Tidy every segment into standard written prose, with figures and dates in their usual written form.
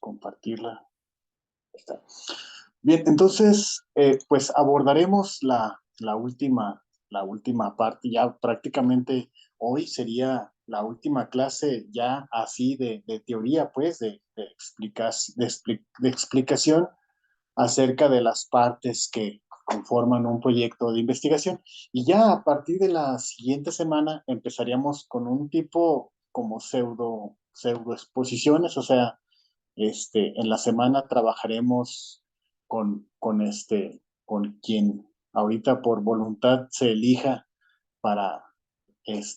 compartirla. Está. Bien, entonces, pues abordaremos la última parte. Ya prácticamente hoy sería la última clase ya así de teoría, pues, de explicación acerca de las partes que conforman un proyecto de investigación. Y ya a partir de la siguiente semana empezaríamos con un tipo como pseudo exposiciones, o sea, en la semana trabajaremos con quien ahorita por voluntad se elija para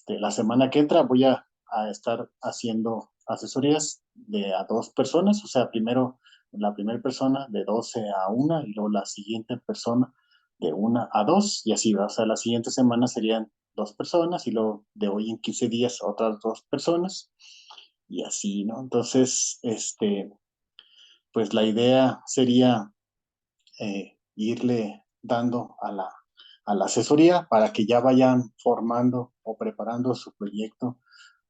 la semana que entra. Voy a estar haciendo asesorías de a dos personas, o sea, primero la primera persona de 12 a 1 y luego la siguiente persona de 1 a 2 y así va. O sea, la siguiente semana serían dos personas y luego de hoy en 15 días otras dos personas y así, ¿no? Entonces, pues la idea sería irle dando a la asesoría para que ya vayan formando o preparando su proyecto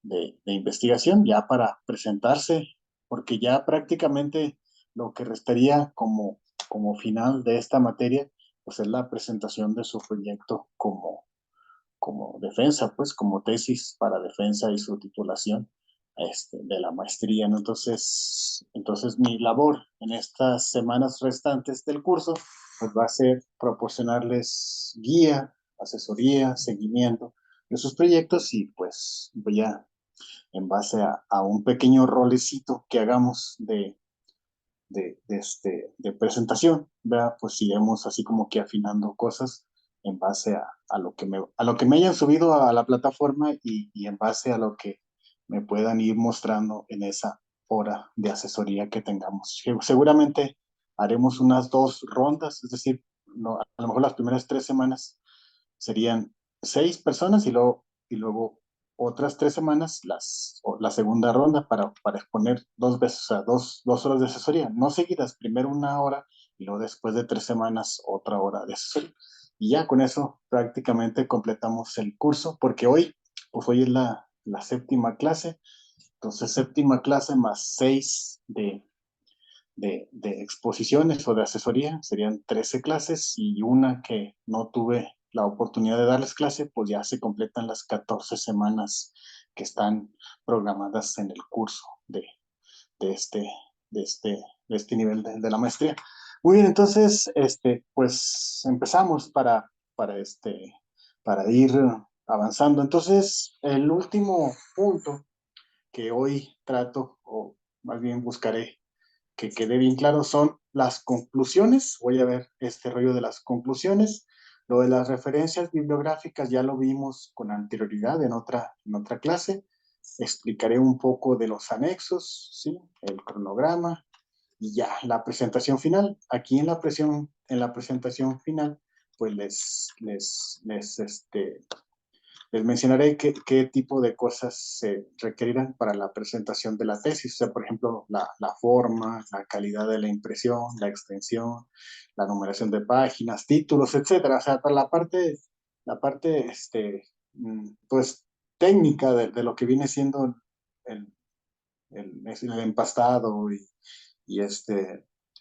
de investigación ya para presentarse, porque ya prácticamente lo que restaría como final de esta materia, pues es la presentación de su proyecto como defensa, pues como tesis para defensa y su titulación de la maestría, ¿no? Entonces mi labor en estas semanas restantes del curso, pues va a ser proporcionarles guía, asesoría, seguimiento de sus proyectos y pues voy a, en base a un pequeño rolecito que hagamos de presentación, ¿verdad? Pues iremos así como que afinando cosas en base a lo que me hayan subido a la plataforma y en base a lo que me puedan ir mostrando en esa hora de asesoría que tengamos. Seguramente haremos unas 2 rondas, es decir, no, a lo mejor las primeras 3 semanas serían 6 personas y luego otras 3 semanas la segunda ronda para exponer 2 veces, o sea, dos horas de asesoría, no seguidas, primero 1 hora y luego después de 3 semanas otra hora de asesoría. Y ya con eso prácticamente completamos el curso, porque pues hoy es la séptima clase, entonces séptima clase más 6 de exposiciones o de asesoría, serían 13 clases y una que no tuve la oportunidad de darles clase, pues ya se completan las 14 semanas que están programadas en el curso de este, de este, de este nivel de la maestría. Muy bien, entonces, pues empezamos para ir avanzando. Entonces, el último punto que hoy trato, o más bien buscaré que quede bien claro, son las conclusiones. Voy a ver este rollo de las conclusiones. Lo de las referencias bibliográficas ya lo vimos con anterioridad en otra clase. Explicaré un poco de los anexos, ¿sí? El cronograma y ya la presentación final. Aquí en la presentación final, pues les mencionaré qué tipo de cosas se requerirán para la presentación de la tesis. O sea, por ejemplo, la forma, la calidad de la impresión, la extensión, la numeración de páginas, títulos, etcétera. O sea, para la parte pues, técnica de lo que viene siendo el, el empastado y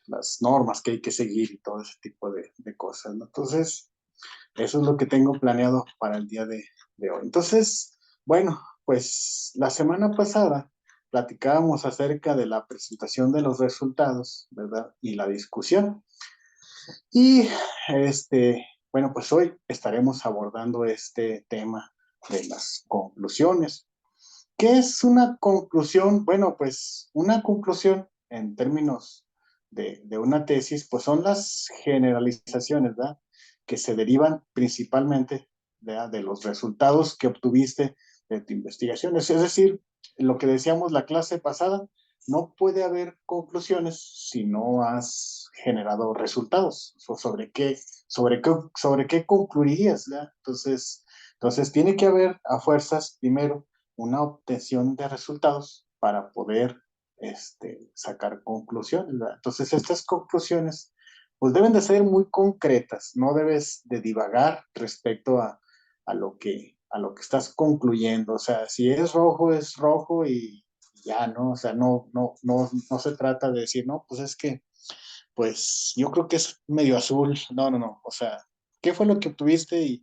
las normas que hay que seguir y todo ese tipo de cosas, ¿no? Entonces, eso es lo que tengo planeado para el día de hoy. Entonces, bueno, pues la semana pasada platicábamos acerca de la presentación de los resultados, ¿verdad? Y la discusión. Y bueno, pues hoy estaremos abordando este tema de las conclusiones. ¿Qué es una conclusión? Bueno, pues una conclusión en términos de una tesis, pues son las generalizaciones, ¿verdad? Que se derivan principalmente, ¿verdad? De los resultados que obtuviste de tu investigación. Es decir, lo que decíamos la clase pasada, no puede haber conclusiones si no has generado resultados. ¿Sobre qué concluirías, ¿verdad? Entonces tiene que haber a fuerzas, primero, una obtención de resultados para poder sacar conclusiones, ¿verdad? Entonces, estas conclusiones pues deben de ser muy concretas, no debes de divagar respecto a lo que estás concluyendo. O sea, si es rojo y ya, ¿no? O sea, no se trata de decir, no, pues es que, pues yo creo que es medio azul. No, no, no. O sea, ¿qué fue lo que obtuviste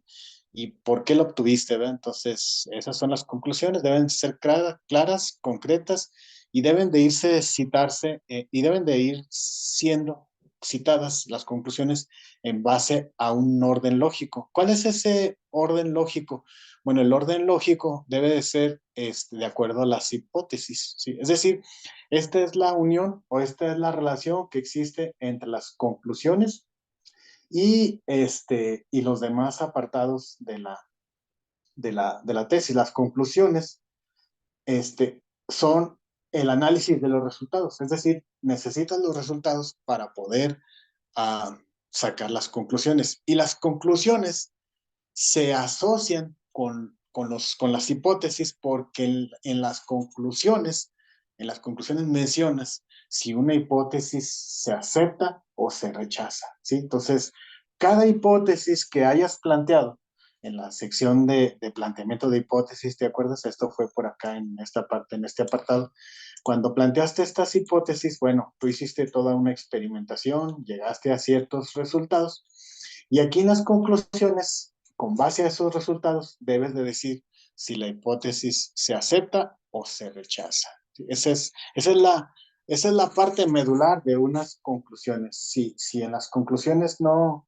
y por qué lo obtuviste, ¿verdad? Entonces, esas son las conclusiones, deben ser claras, concretas y deben de irse citarse y deben de ir siendo citadas las conclusiones en base a un orden lógico. ¿Cuál es ese orden lógico? Bueno, el orden lógico debe de ser de acuerdo a las hipótesis, ¿sí? Es decir, esta es la unión o esta es la relación que existe entre las conclusiones y los demás apartados de la tesis. Las conclusiones son el análisis de los resultados, es decir, necesitas los resultados para poder sacar las conclusiones. Y las conclusiones se asocian con las hipótesis porque en las conclusiones mencionas si una hipótesis se acepta o se rechaza, ¿sí? Entonces, cada hipótesis que hayas planteado en la sección de planteamiento de hipótesis, ¿te acuerdas? Esto fue por acá en esta parte, en este apartado. Cuando planteaste estas hipótesis, bueno, tú hiciste toda una experimentación, llegaste a ciertos resultados y aquí en las conclusiones, con base a esos resultados, debes de decir si la hipótesis se acepta o se rechaza. Esa es la parte medular de unas conclusiones. Si en las conclusiones no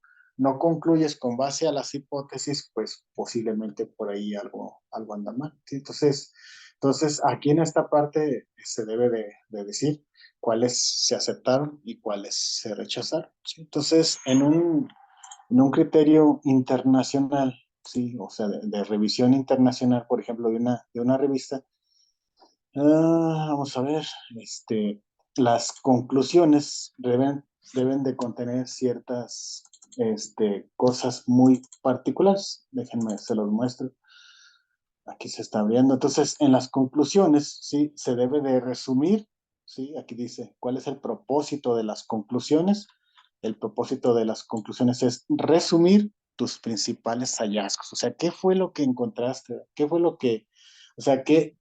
concluyes con base a las hipótesis, pues posiblemente por ahí algo anda mal, ¿sí? Entonces, aquí en esta parte se debe de decir cuáles se aceptaron y cuáles se rechazaron, ¿sí? Entonces, en un criterio internacional, sí, o sea, de revisión internacional, por ejemplo, de una revista, vamos a ver, las conclusiones deben de contener ciertas cosas muy particulares. Déjenme, se los muestro. Aquí se está abriendo. Entonces, en las conclusiones, sí, se debe de resumir, sí, aquí dice, ¿cuál es el propósito de las conclusiones? El propósito de las conclusiones es resumir tus principales hallazgos. O sea, ¿qué fue lo que encontraste? ¿Qué fue lo que, o sea, qué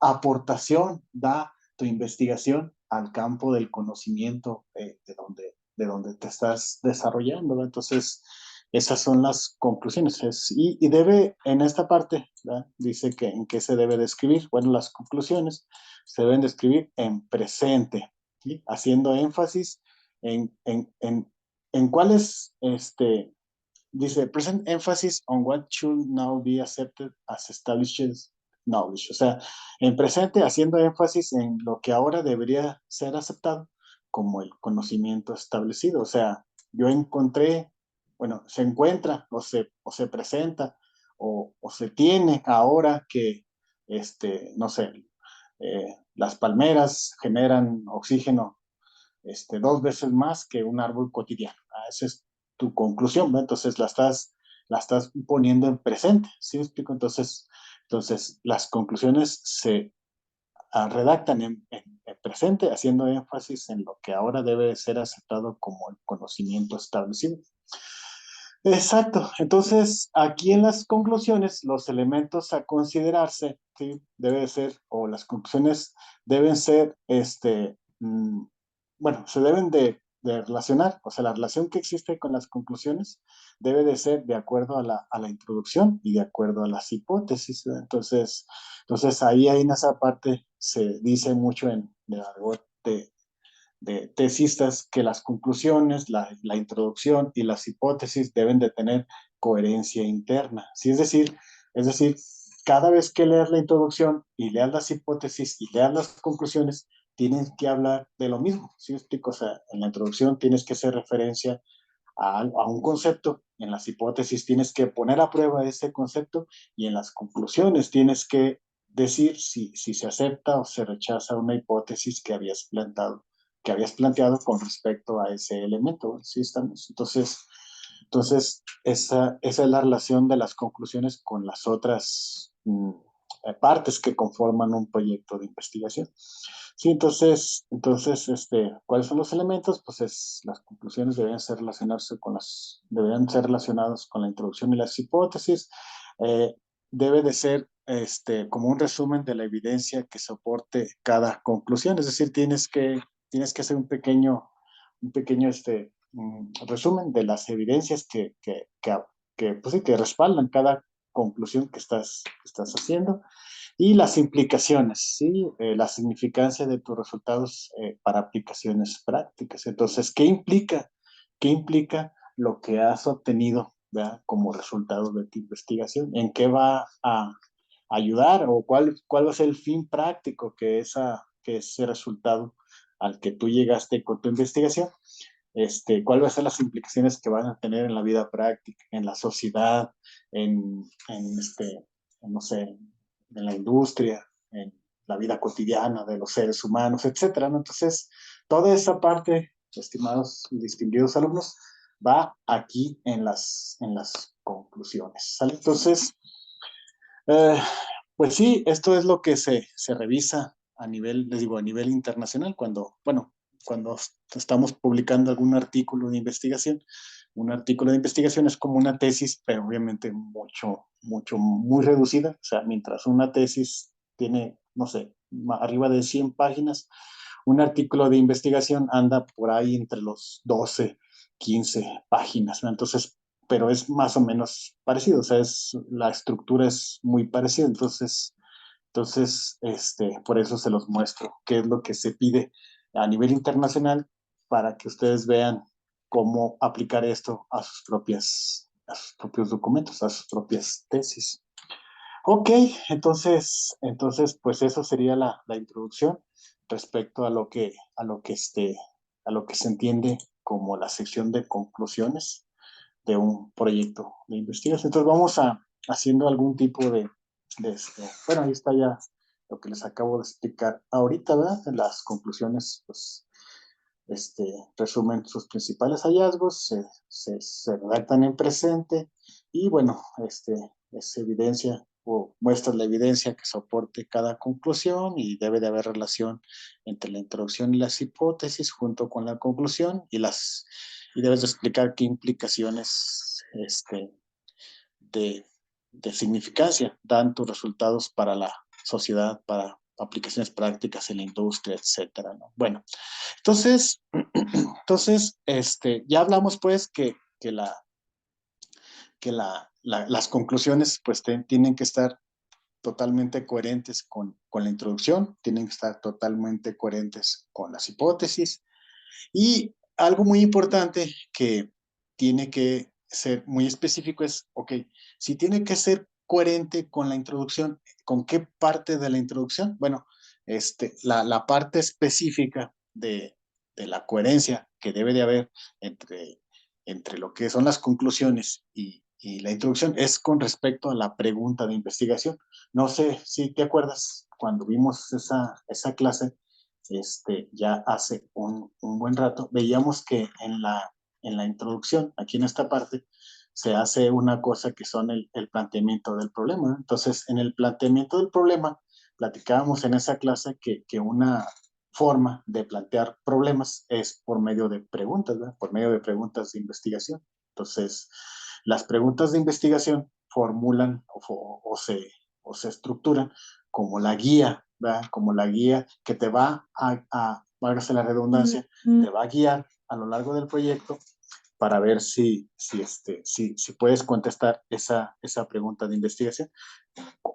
aportación da tu investigación al campo del conocimiento de donde te estás desarrollando, ¿verdad? Entonces, esas son las conclusiones. Y debe, en esta parte, ¿verdad? Dice que en qué se debe describir. Bueno, las conclusiones se deben describir en presente, ¿sí? Haciendo énfasis en cuáles, dice, present emphasis on what should now be accepted as established knowledge. O sea, en presente haciendo énfasis en lo que ahora debería ser aceptado como el conocimiento establecido. O sea, yo encontré, bueno, se encuentra o se presenta o se tiene ahora que, no sé, las palmeras generan oxígeno 2 veces más que un árbol cotidiano. Esa es tu conclusión, ¿no? Entonces la estás poniendo en presente, ¿sí me explico? Entonces las conclusiones se redactan en presente, haciendo énfasis en lo que ahora debe ser aceptado como el conocimiento establecido. Exacto. Entonces, aquí en las conclusiones, los elementos a considerarse, ¿sí? Debe ser, o las conclusiones deben ser, bueno, se deben de relacionar, o sea, la relación que existe con las conclusiones debe de ser de acuerdo a la introducción y de acuerdo a las hipótesis, ¿verdad? Entonces ahí en esa parte se dice mucho de algo de tesistas que las conclusiones, la introducción y las hipótesis deben de tener coherencia interna. ¿Sí? Es decir, cada vez que leas la introducción y leas las hipótesis y leas las conclusiones, tienes que hablar de lo mismo. ¿Sí? O sea, en la introducción tienes que hacer referencia a un concepto, en las hipótesis tienes que poner a prueba ese concepto y en las conclusiones tienes que decir si se acepta o se rechaza una hipótesis que habías planteado con respecto a ese elemento. ¿Sí estamos? Entonces esa es la relación de las conclusiones con las otras partes que conforman un proyecto de investigación. Sí, entonces, ¿cuáles son los elementos? Pues las conclusiones deberían ser relacionadas con la introducción y las hipótesis. Eh, debe de ser como un resumen de la evidencia que soporte cada conclusión. Es decir, tienes que hacer un pequeño resumen de las evidencias pues sí, que respaldan cada conclusión que estás haciendo y las implicaciones, ¿sí? La significancia de tus resultados para aplicaciones prácticas. Entonces, ¿qué implica? ¿Qué implica lo que has obtenido, ¿verdad? Como resultado de tu investigación? ¿En qué va a ayudar o cuál va a ser el fin práctico que ese resultado al que tú llegaste con tu investigación? ¿Cuál va a ser las implicaciones que van a tener en la vida práctica, en la sociedad, no sé, en la industria, en la vida cotidiana de los seres humanos, etcétera, ¿no? Entonces, toda esa parte, estimados y distinguidos alumnos, va aquí en las conclusiones, ¿sale? Entonces, eh, pues sí, esto es lo que se revisa a nivel, les digo, a nivel internacional, cuando estamos publicando algún artículo de investigación. Un artículo de investigación es como una tesis, pero obviamente mucho, mucho, muy reducida. O sea, mientras una tesis tiene, no sé, arriba de 100 páginas, un artículo de investigación anda por ahí entre los 12, 15 páginas, ¿no? Entonces, pero es más o menos parecido, o sea, la estructura es muy parecida, entonces, por eso se los muestro, qué es lo que se pide a nivel internacional para que ustedes vean cómo aplicar esto a sus propios documentos, a sus propias tesis. Ok, entonces, pues eso sería la introducción respecto a lo que se entiende como la sección de conclusiones de un proyecto de investigación. Entonces vamos haciendo algún tipo bueno, ahí está ya lo que les acabo de explicar ahorita, ¿verdad? Las conclusiones, pues, resumen sus principales hallazgos, se redactan en presente y, bueno, es evidencia o muestra la evidencia que soporte cada conclusión y debe de haber relación entre la introducción y las hipótesis junto con la conclusión y debes de explicar qué implicaciones de, de significancia dan tus resultados para la sociedad, para aplicaciones prácticas en la industria, etcétera, ¿no? Bueno, entonces, ya hablamos pues que las conclusiones pues tienen que estar totalmente coherentes con la introducción, tienen que estar totalmente coherentes con las hipótesis y algo muy importante que tiene que ser muy específico es, ok, si tiene que ser coherente con la introducción, ¿con qué parte de la introducción? Bueno, la parte específica de la coherencia que debe de haber entre lo que son las conclusiones y la introducción es con respecto a la pregunta de investigación. No sé si te acuerdas cuando vimos esa clase, ya hace un buen rato, veíamos que en la introducción, aquí en esta parte, se hace una cosa que son el planteamiento del problema, ¿no? Entonces, en el planteamiento del problema, platicábamos en esa clase que una forma de plantear problemas es por medio de preguntas, ¿verdad? Por medio de preguntas de investigación. Entonces, las preguntas de investigación formulan o se estructuran como la guía, ¿verdad? Como la guía que te va válgase la redundancia, te va a guiar a lo largo del proyecto para ver si puedes contestar esa pregunta de investigación.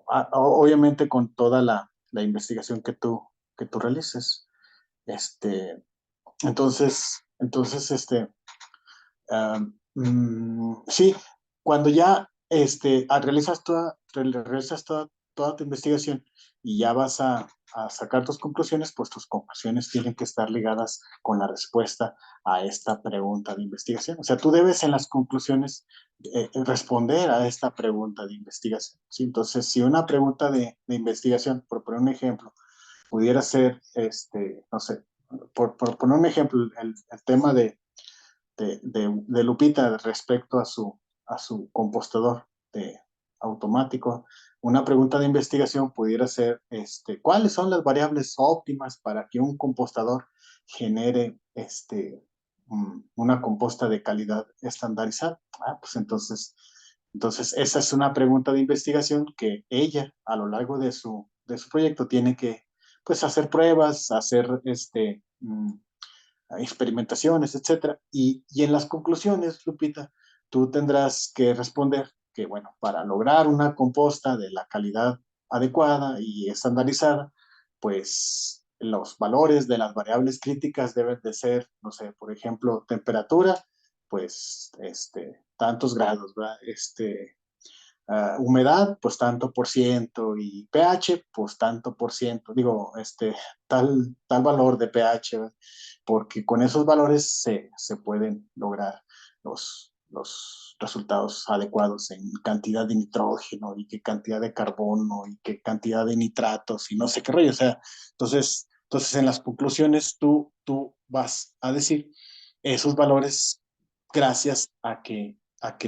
Obviamente con toda la investigación que tú realices. Entonces, sí, cuando ya realizas toda tu investigación y ya vas a sacar tus conclusiones, pues tus conclusiones tienen que estar ligadas con la respuesta a esta pregunta de investigación. O sea, tú debes en las conclusiones responder a esta pregunta de investigación, ¿sí? Entonces, si una pregunta de investigación, por poner un ejemplo, pudiera ser, no sé, por poner un ejemplo, el tema de Lupita respecto a su compostador automático. Una pregunta de investigación pudiera ser, ¿cuáles son las variables óptimas para que un compostador genere una composta de calidad estandarizada? Pues entonces Entonces, esa es una pregunta de investigación que ella, a lo largo de su proyecto, tiene que, pues, hacer pruebas, hacer experimentaciones, etcétera. Y en las conclusiones, Lupita, tú tendrás que responder que, bueno, para lograr una composta de la calidad adecuada y estandarizada, pues los valores de las variables críticas deben de ser, no sé, por ejemplo, temperatura, pues, tantos grados, ¿verdad? Humedad, pues tanto por ciento, y pH, pues tanto por ciento, digo, tal valor de pH, ¿verdad? Porque con esos valores se pueden lograr los resultados adecuados en cantidad de nitrógeno y qué cantidad de carbono y qué cantidad de nitratos y no sé qué rollo. O sea, entonces en las conclusiones tú vas a decir esos valores gracias a que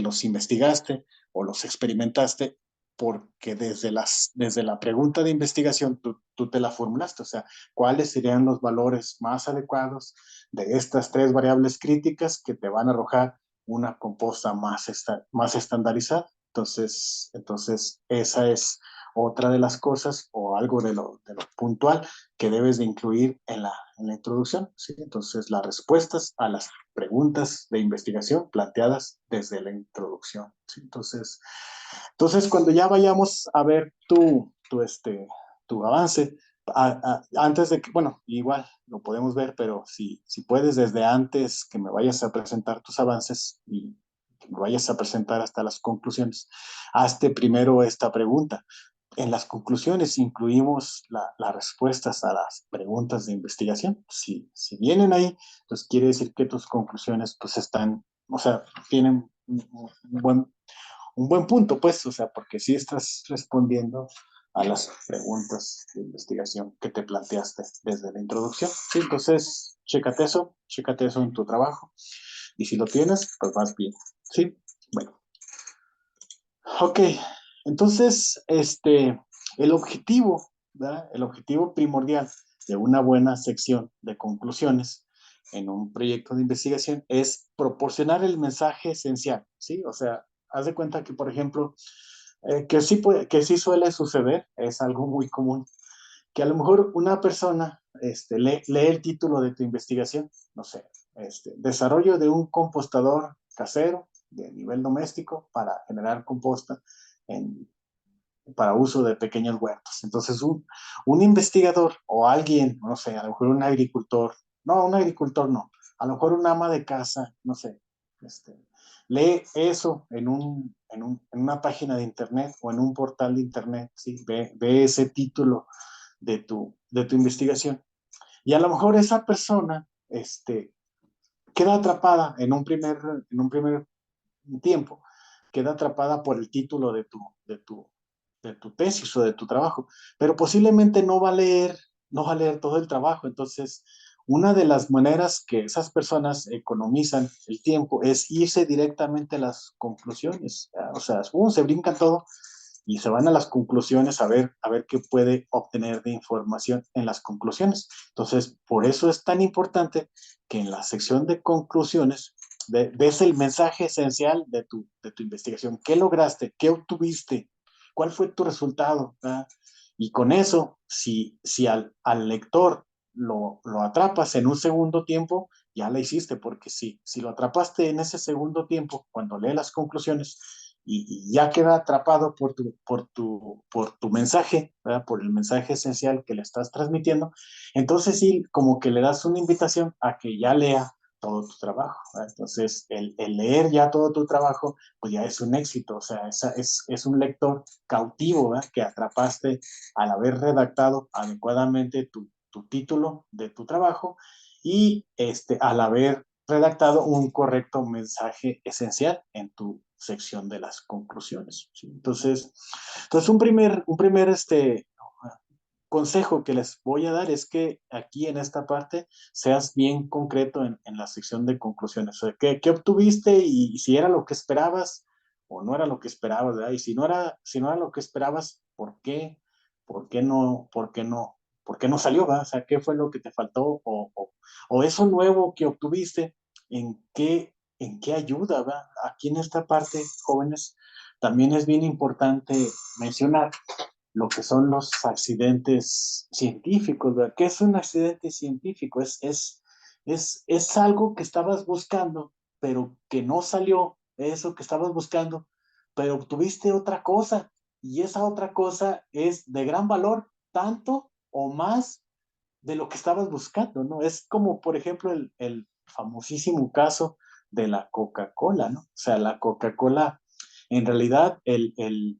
los investigaste o los experimentaste porque desde la pregunta de investigación tú te la formulaste, o sea, cuáles serían los valores más adecuados de estas tres variables críticas que te van a arrojar una composta más estandarizada. Entonces, esa es otra de las cosas o algo de lo puntual que debes de incluir en la introducción. ¿Sí? Entonces, las respuestas a las preguntas de investigación planteadas desde la introducción. ¿Sí? Entonces, cuando ya vayamos a ver tu avance, antes de que, bueno, igual lo podemos ver, pero si puedes desde antes que me vayas a presentar tus avances y que me vayas a presentar hasta las conclusiones, hazte primero esta pregunta. En las conclusiones incluimos las respuestas a las preguntas de investigación. Si vienen ahí, pues quiere decir que tus conclusiones pues están, o sea, tienen buen, un buen punto, pues, o sea, porque sí estás respondiendo a las preguntas de investigación que te planteaste desde la introducción. Sí, entonces, chécate eso en tu trabajo. Y si lo tienes, pues vas bien. Sí, bueno. Ok, entonces, el objetivo, ¿verdad? El objetivo primordial de una buena sección de conclusiones en un proyecto de investigación es proporcionar el mensaje esencial, ¿sí? O sea, haz de cuenta que, por ejemplo, que sí suele suceder, es algo muy común, que a lo mejor una persona lee el título de tu investigación, no sé, desarrollo de un compostador casero de nivel doméstico para generar composta en, para uso de pequeños huertos. Entonces, un investigador o alguien, no sé, a lo mejor un agricultor, no, un agricultor no, a lo mejor un ama de casa, no sé, este, lee eso en una página de internet o en un portal de internet, ¿sí? Ve ese título de tu investigación. Y a lo mejor esa persona queda atrapada en un primer tiempo, queda atrapada por el título de tu tesis o de tu trabajo, pero posiblemente no va a leer todo el trabajo. Entonces, una de las maneras que esas personas economizan el tiempo es irse directamente a las conclusiones. O sea, se brincan todo y se van a las conclusiones a ver qué puede obtener de información en las conclusiones. Entonces, por eso es tan importante que en la sección de conclusiones des el mensaje esencial de tu investigación. ¿Qué lograste? ¿Qué obtuviste? ¿Cuál fue tu resultado? ¿Verdad? Y con eso, si al lector lo atrapas en un segundo tiempo, ya la hiciste, porque si lo atrapaste en ese segundo tiempo, cuando lee las conclusiones, y ya queda atrapado por tu mensaje, ¿verdad? Por el mensaje esencial que le estás transmitiendo, entonces sí, como que le das una invitación a que ya lea todo tu trabajo, ¿verdad? Entonces, el leer ya todo tu trabajo, pues ya es un éxito, o sea, es un lector cautivo, ¿verdad? Que atrapaste al haber redactado adecuadamente tu título de tu trabajo y al haber redactado un correcto mensaje esencial en tu sección de las conclusiones. ¿Sí? Entonces un primer consejo que les voy a dar es que aquí en esta parte seas bien concreto en la sección de conclusiones. O sea, qué obtuviste y si era lo que esperabas o no era lo que esperabas, ¿verdad? Y si no era lo que esperabas, ¿por qué? ¿Por qué no? ¿Por qué no? ¿Por qué no salió, ¿verdad? O sea, ¿qué fue lo que te faltó? O eso nuevo que obtuviste, en qué ayuda, ¿verdad? Aquí en esta parte, jóvenes, también es bien importante mencionar lo que son los accidentes científicos, ¿verdad? ¿Qué es un accidente científico? Es algo que estabas buscando, pero que no salió eso que estabas buscando, pero obtuviste otra cosa, y esa otra cosa es de gran valor, tanto o más de lo que estabas buscando, ¿no? Es como, por ejemplo, el famosísimo caso de la Coca-Cola, ¿no? O sea, la Coca-Cola, en realidad,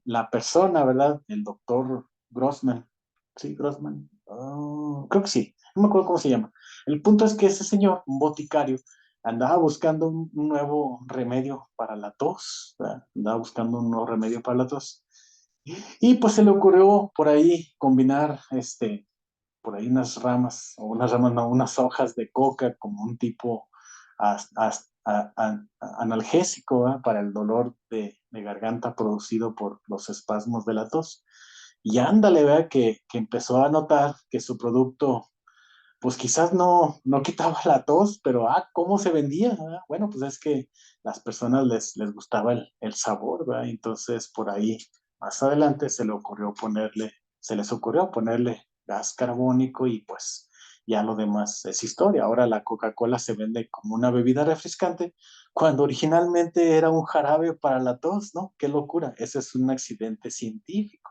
la persona, ¿verdad? El doctor Grossman, ¿sí? Grossman, creo que sí, no me acuerdo cómo se llama. El punto es que ese señor, un boticario, andaba buscando un nuevo remedio para la tos, ¿verdad? Andaba buscando un nuevo remedio para la tos. Y pues se le ocurrió por ahí combinar por ahí unas ramas, o unas ramas, no, unas hojas de coca como un tipo analgésico, ¿eh? Para el dolor de garganta producido por los espasmos de la tos. Y ándale, vea que empezó a notar que su producto, pues quizás no quitaba la tos, pero ¿cómo se vendía? ¿Verdad? Bueno, pues es que las personas les gustaba el sabor, ¿verdad? Entonces por ahí más adelante se les ocurrió ponerle gas carbónico y pues ya lo demás es historia. Ahora la Coca-Cola se vende como una bebida refrescante cuando originalmente era un jarabe para la tos, ¿no? Qué locura, ese es un accidente científico.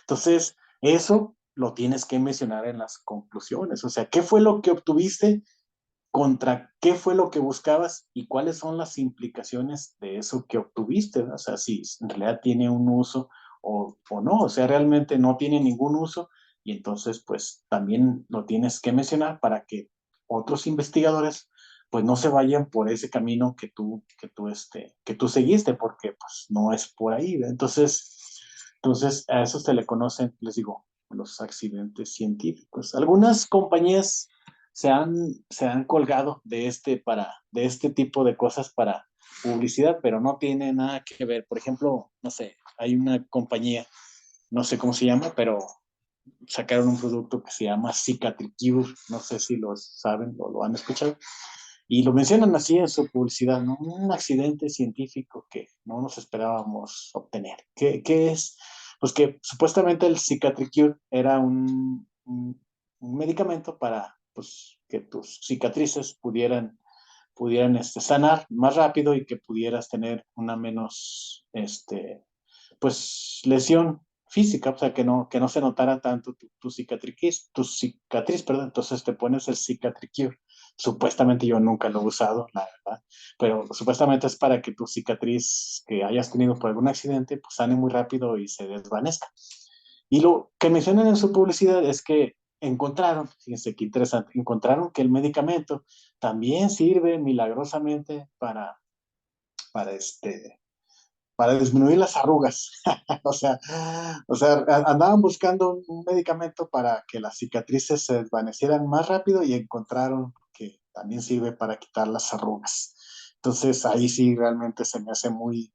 Entonces, eso lo tienes que mencionar en las conclusiones. O sea, ¿qué fue lo que obtuviste? ¿Contra qué fue lo que buscabas? ¿Y cuáles son las implicaciones de eso que obtuviste? ¿No? O sea, si en realidad tiene un uso o no. O sea, realmente no tiene ningún uso. Y entonces, pues también lo tienes que mencionar para que otros investigadores pues no se vayan por ese camino que tú seguiste, porque pues no es por ahí. ¿Verdad? Entonces, a eso se le conocen, les digo, los accidentes científicos. Algunas compañías se han colgado de este tipo de cosas para publicidad, pero no tiene nada que ver. Por ejemplo, no sé, hay una compañía, no sé cómo se llama, pero sacaron un producto que se llama Cicatricure, no sé si lo saben o lo han escuchado, y lo mencionan así en su publicidad, ¿no? Un accidente científico que no nos esperábamos obtener. ¿Qué es? Pues que supuestamente el Cicatricure era un medicamento para pues, que tus cicatrices pudieran sanar más rápido y que pudieras tener una menos pues lesión física, o sea, que no se notara tanto tu cicatriz, perdón, entonces te pones el Cicatricure. Supuestamente yo nunca lo he usado, la verdad, pero supuestamente es para que tu cicatriz que hayas tenido por algún accidente, pues sane muy rápido y se desvanezca. Y lo que mencionan en su publicidad es que encontraron, fíjense qué interesante, encontraron que el medicamento también sirve milagrosamente para para disminuir las arrugas. o sea, andaban buscando un medicamento para que las cicatrices se desvanecieran más rápido y encontraron que también sirve para quitar las arrugas. Entonces ahí sí realmente se me hace muy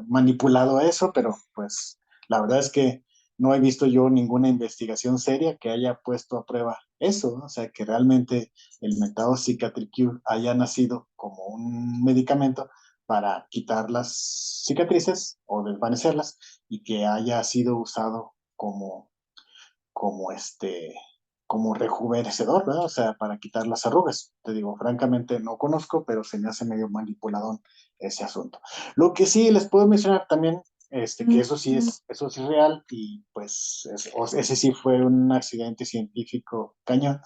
manipulado eso, pero pues la verdad es que no he visto yo ninguna investigación seria que haya puesto a prueba eso, ¿no? O sea, que realmente el método Cicatricure haya nacido como un medicamento para quitar las cicatrices o desvanecerlas y que haya sido usado como como rejuvenecedor, ¿verdad? O sea, para quitar las arrugas. Te digo, francamente no conozco, pero se me hace medio manipuladón ese asunto. Lo que sí les puedo mencionar también, que eso sí es real y pues ese sí fue un accidente científico cañón.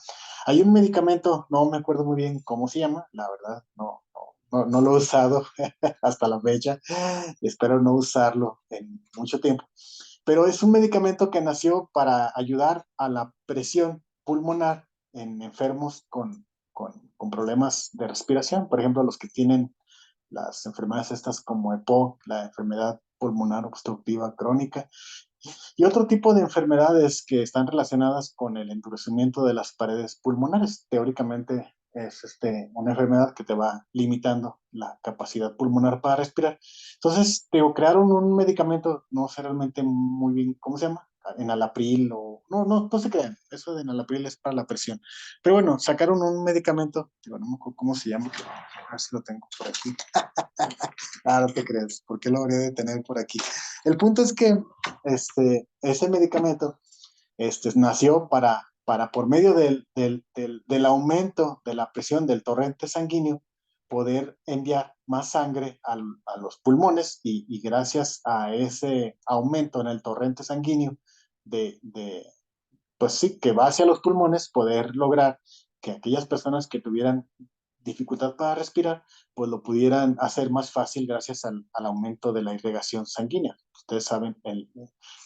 Hay un medicamento, no me acuerdo muy bien cómo se llama, la verdad, no lo he usado hasta la fecha, espero no usarlo en mucho tiempo, pero es un medicamento que nació para ayudar a la presión pulmonar en enfermos con problemas de respiración, por ejemplo, los que tienen las enfermedades estas como EPOC, la enfermedad pulmonar obstructiva crónica, y otro tipo de enfermedades que están relacionadas con el endurecimiento de las paredes pulmonares. Teóricamente es una enfermedad que te va limitando la capacidad pulmonar para respirar. Entonces, crearon un medicamento, no sé realmente muy bien cómo se llama, enalapril no se crean, eso de enalapril es para la presión. Pero bueno, sacaron un medicamento, digo, no me acuerdo cómo se llama, pero a ver si lo tengo por aquí. Ah, no te creas, ¿por qué lo habría de tener por aquí? El punto es que ese medicamento nació para por medio del aumento de la presión del torrente sanguíneo, poder enviar más sangre a los pulmones y gracias a ese aumento en el torrente sanguíneo pues sí, que va hacia los pulmones, poder lograr que aquellas personas que tuvieran dificultad para respirar, pues lo pudieran hacer más fácil gracias al aumento de la irrigación sanguínea. Ustedes saben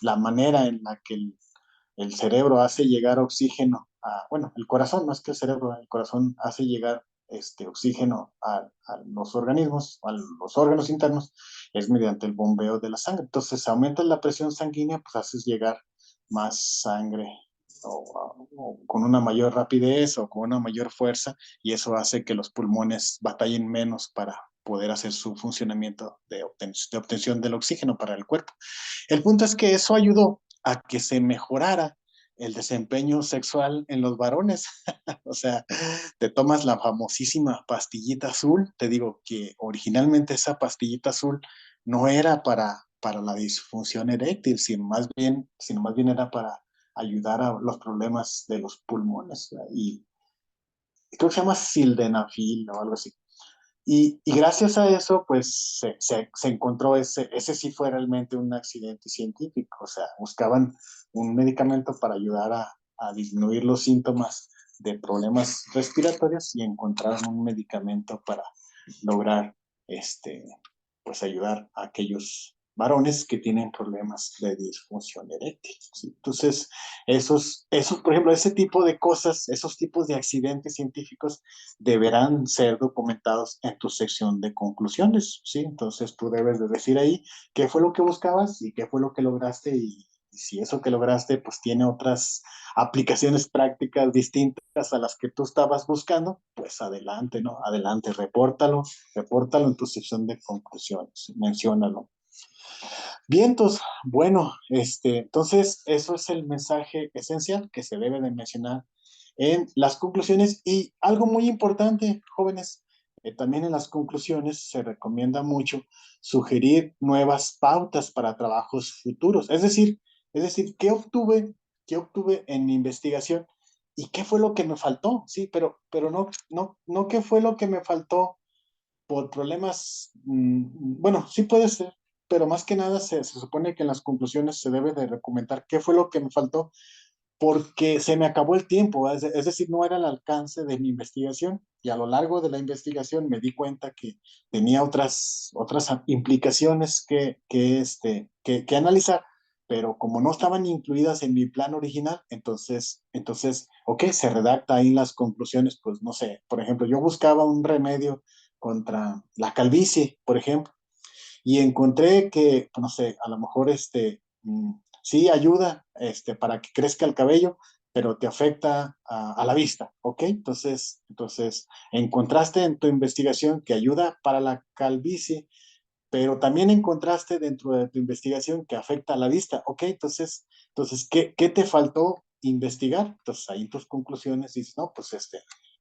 la manera en la que el cerebro hace llegar oxígeno bueno, el corazón, más que el cerebro, el corazón hace llegar oxígeno a los organismos, a los órganos internos, es mediante el bombeo de la sangre. Entonces, aumenta la presión sanguínea, pues haces llegar más sangre o con una mayor rapidez o con una mayor fuerza, y eso hace que los pulmones batallen menos para poder hacer su funcionamiento de obtención del oxígeno para el cuerpo. El punto es que eso ayudó a que se mejorara el desempeño sexual en los varones. O sea, te tomas la famosísima pastillita azul. Te digo que originalmente esa pastillita azul no era para la disfunción eréctil, sino más bien era para ayudar a los problemas de los pulmones. Y creo que se llama sildenafil o algo así. Y gracias a eso, pues se encontró ese sí fue realmente un accidente científico. O sea, buscaban un medicamento para ayudar a disminuir los síntomas de problemas respiratorios y encontraron un medicamento para lograr, pues ayudar a aquellos varones que tienen problemas de disfunción eréctil, ¿sí? Entonces, por ejemplo, ese tipo de cosas, esos tipos de accidentes científicos deberán ser documentados en tu sección de conclusiones, ¿sí? Entonces tú debes de decir ahí qué fue lo que buscabas y qué fue lo que lograste y si eso que lograste pues tiene otras aplicaciones prácticas distintas a las que tú estabas buscando, pues adelante, ¿no? Adelante, repórtalo en tu sección de conclusiones, menciónalo. Vientos, bueno, entonces eso es el mensaje esencial que se debe de mencionar en las conclusiones y algo muy importante, jóvenes, también en las conclusiones se recomienda mucho sugerir nuevas pautas para trabajos futuros. Es decir, qué obtuve en mi investigación y qué fue lo que me faltó, sí, pero no qué fue lo que me faltó por problemas, bueno, sí puede ser, pero más que nada se supone que en las conclusiones se debe de recomendar qué fue lo que me faltó, porque se me acabó el tiempo, es decir, no era el alcance de mi investigación y a lo largo de la investigación me di cuenta que tenía otras implicaciones que analizar, pero como no estaban incluidas en mi plan original, ok, se redacta ahí las conclusiones, pues no sé, por ejemplo, yo buscaba un remedio contra la calvicie, por ejemplo, y encontré que, no sé, a lo mejor sí ayuda para que crezca el cabello, pero te afecta a la vista, ¿ok? Entonces, encontraste en tu investigación que ayuda para la calvicie, pero también encontraste dentro de tu investigación que afecta a la vista, ¿ok? Entonces ¿qué te faltó investigar? Entonces ahí en tus conclusiones dices, no, pues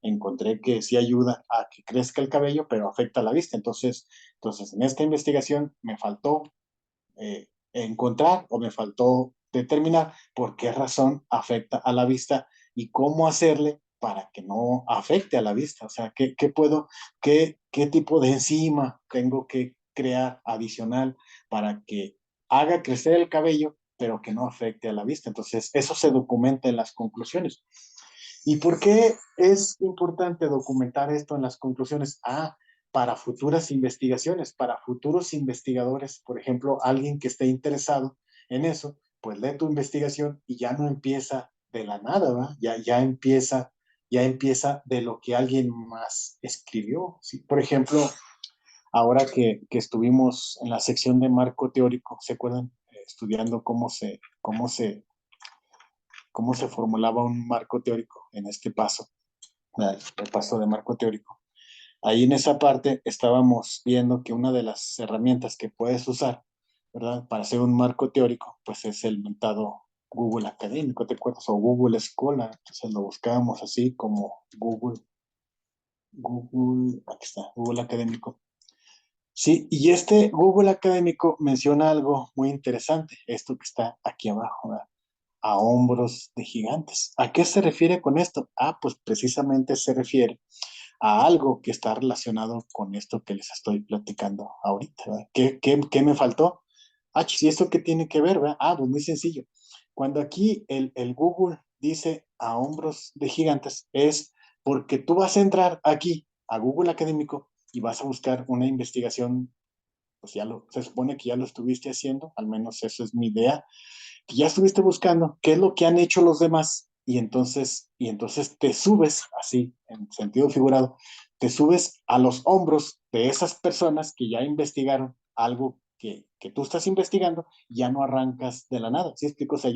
encontré que sí ayuda a que crezca el cabello, pero afecta a la vista. Entonces en esta investigación me faltó encontrar o me faltó determinar por qué razón afecta a la vista y cómo hacerle para que no afecte a la vista. O sea, qué tipo de enzima tengo que crear adicional para que haga crecer el cabello, pero que no afecte a la vista. Entonces, eso se documenta en las conclusiones. ¿Y por qué es importante documentar esto en las conclusiones? Para futuras investigaciones, para futuros investigadores, por ejemplo, alguien que esté interesado en eso, pues lee tu investigación y ya no empieza de la nada, ¿verdad? Ya empieza de lo que alguien más escribió, ¿sí? Por ejemplo, ahora que estuvimos en la sección de marco teórico, ¿se acuerdan? Estudiando cómo se formulaba un marco teórico en este paso, el paso de marco teórico. Ahí en esa parte estábamos viendo que una de las herramientas que puedes usar, ¿verdad? Para hacer un marco teórico, pues es el mentado Google Académico, ¿te acuerdas? O Google Escola, entonces lo buscábamos así como Google, aquí está, Google Académico. Sí, y este Google Académico menciona algo muy interesante, esto que está aquí abajo, ¿verdad? A hombros de gigantes. ¿A qué se refiere con esto? Ah, pues precisamente se refiere a algo que está relacionado con esto que les estoy platicando ahorita, ¿verdad? ¿Qué me faltó? Ah, ¿y esto qué tiene que ver, verdad? Ah, pues muy sencillo. Cuando aquí el Google dice a hombros de gigantes, es porque tú vas a entrar aquí a Google Académico y vas a buscar una investigación, pues se supone que ya lo estuviste haciendo, al menos eso es mi idea, que ya estuviste buscando qué es lo que han hecho los demás y entonces te subes, así, en sentido figurado, te subes a los hombros de esas personas que ya investigaron algo que tú estás investigando, y ya no arrancas de la nada, ¿sí explico? O sea,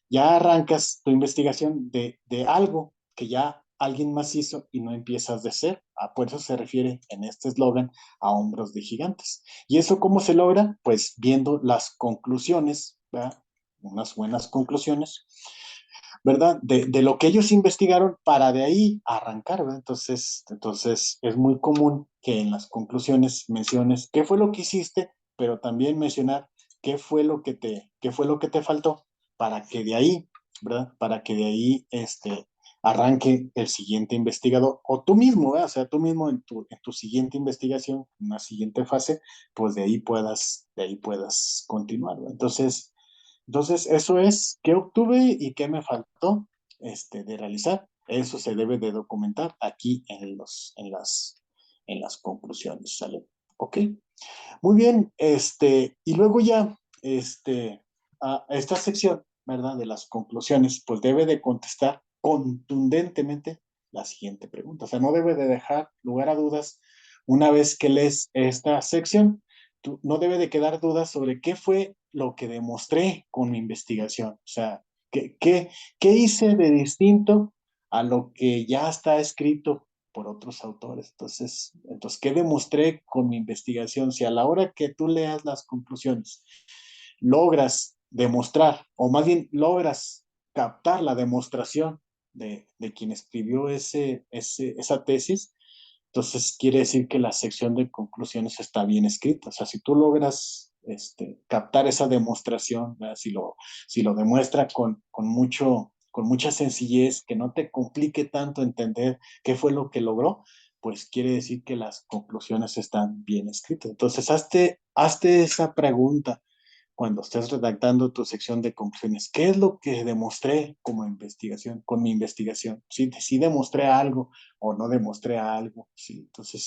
ya arrancas tu investigación de algo que ya alguien más hizo y no empiezas de cero. Por eso se refiere en este eslogan a hombros de gigantes. ¿Y eso cómo se logra? Pues viendo las conclusiones, ¿verdad? Unas buenas conclusiones, ¿verdad? De lo que ellos investigaron para de ahí arrancar, ¿verdad? Entonces es muy común que en las conclusiones menciones qué fue lo que hiciste, pero también mencionar qué fue lo que te faltó para que de ahí, ¿verdad? Para que de ahí arranque el siguiente investigador o tú mismo, ¿verdad? O sea, tú mismo en tu siguiente investigación, en una siguiente fase, pues de ahí puedas continuar, ¿verdad? Entonces, eso es qué obtuve y qué me faltó de realizar. Eso se debe de documentar aquí en las conclusiones, ¿sale? Ok, muy bien, y luego ya, a esta sección, ¿verdad? De las conclusiones, pues debe de contestar contundentemente la siguiente pregunta. O sea, no debe de dejar lugar a dudas una vez que lees esta sección. No debe de quedar dudas sobre qué fue lo que demostré con mi investigación. O sea, qué hice de distinto a lo que ya está escrito por otros autores. Entonces, ¿qué demostré con mi investigación? Si a la hora que tú leas las conclusiones logras demostrar, o más bien logras captar la demostración de quien escribió esa tesis, entonces quiere decir que la sección de conclusiones está bien escrita. O sea, si tú logras captar esa demostración, ¿verdad? Si lo demuestra con mucha sencillez, que no te complique tanto entender qué fue lo que logró, pues quiere decir que las conclusiones están bien escritas. Entonces, hazte esa pregunta cuando estés redactando tu sección de conclusiones. ¿Qué es lo que demostré como investigación, con mi investigación? ¿Sí demostré algo o no demostré algo? Sí, entonces,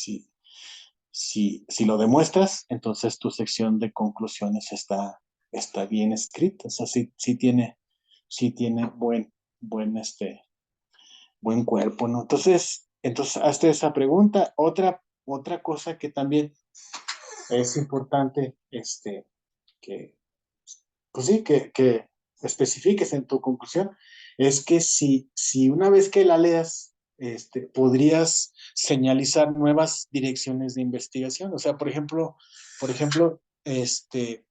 si lo demuestras, entonces tu sección de conclusiones está bien escrita. O sea, sí tiene buen cuerpo, ¿no? Entonces hazte esa pregunta. Otra cosa que también es importante, que pues sí, que especifiques en tu conclusión, es que si una vez que la leas, podrías señalizar nuevas direcciones de investigación. O sea, por ejemplo, es que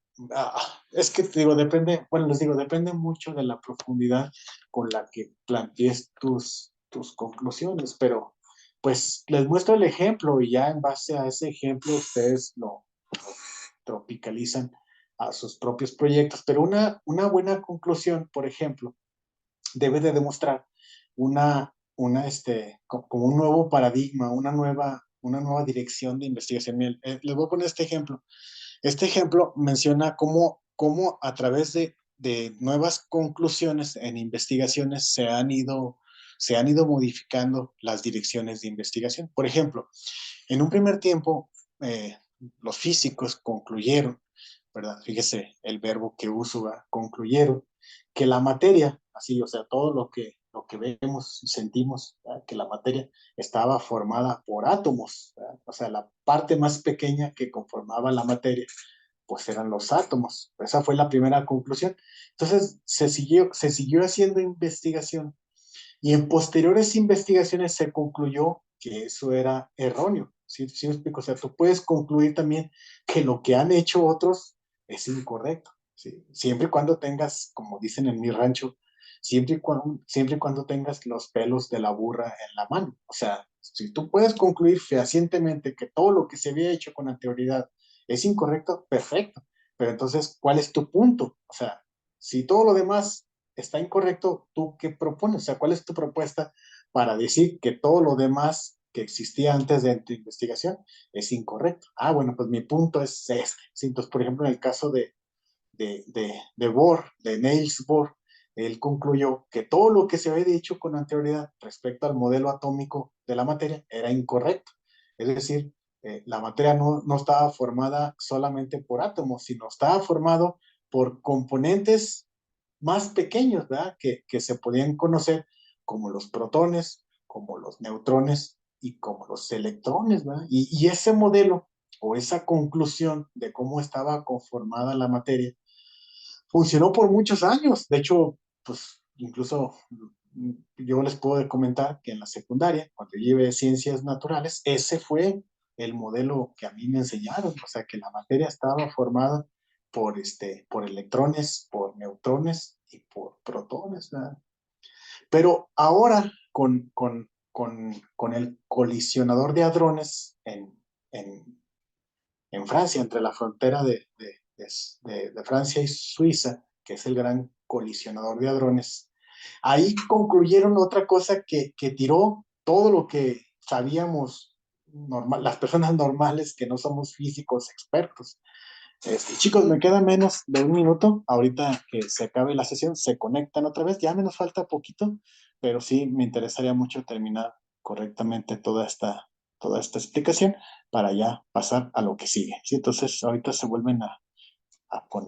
te digo, les digo, depende mucho de la profundidad con la que plantees tus conclusiones, pero pues les muestro el ejemplo y ya en base a ese ejemplo ustedes lo tropicalizan a sus propios proyectos. Pero una buena conclusión, por ejemplo, debe de demostrar como un nuevo paradigma, una nueva dirección de investigación. Les voy a poner este ejemplo. Este ejemplo menciona cómo a través de nuevas conclusiones en investigaciones se han ido modificando las direcciones de investigación. Por ejemplo, en un primer tiempo, los físicos concluyeron, ¿verdad? Fíjese el verbo que uso, ¿verdad? Concluyeron que la materia, así, o sea, todo lo que vemos y sentimos, ¿verdad? Que la materia estaba formada por átomos, ¿verdad? O sea, la parte más pequeña que conformaba la materia, pues eran los átomos. Esa fue la primera conclusión. Entonces, se siguió haciendo investigación y en posteriores investigaciones se concluyó que eso era erróneo. ¿Sí me explico? O sea, tú puedes concluir también que lo que han hecho otros es incorrecto. ¿sí? Siempre y cuando tengas, como dicen en mi rancho, siempre y cuando tengas los pelos de la burra en la mano. O sea, si tú puedes concluir fehacientemente que todo lo que se había hecho con anterioridad es incorrecto, perfecto. Pero entonces, ¿cuál es tu punto? O sea, si todo lo demás está incorrecto, ¿tú qué propones? O sea, ¿cuál es tu propuesta para decir que todo lo demás que existía antes de tu investigación es incorrecto? Ah, bueno, pues mi punto es este. Sí, entonces, por ejemplo, en el caso de Bohr, de Niels Bohr, él concluyó que todo lo que se había dicho con anterioridad respecto al modelo atómico de la materia era incorrecto. Es decir, la materia no estaba formada solamente por átomos, sino estaba formado por componentes más pequeños, ¿verdad? Que se podían conocer como los protones, como los neutrones y como los electrones, ¿verdad? Y ese modelo o esa conclusión de cómo estaba conformada la materia funcionó por muchos años. De hecho, pues incluso yo les puedo comentar que en la secundaria, cuando yo llevé ciencias naturales, ese fue el modelo que a mí me enseñaron. O sea, que la materia estaba formada por electrones, por neutrones y por protones, ¿verdad? Pero ahora, con el colisionador de hadrones en, en Francia, entre la frontera de Francia y Suiza, que es el gran colisionador de hadrones, ahí concluyeron otra cosa que tiró todo lo que sabíamos las personas normales que no somos físicos expertos. Chicos, me queda menos de un minuto. Ahorita que se acabe la sesión, se conectan otra vez. Ya me nos falta poquito, pero sí me interesaría mucho terminar correctamente toda esta explicación para ya pasar a lo que sigue. ¿Sí? Entonces, ahorita se vuelven a poner.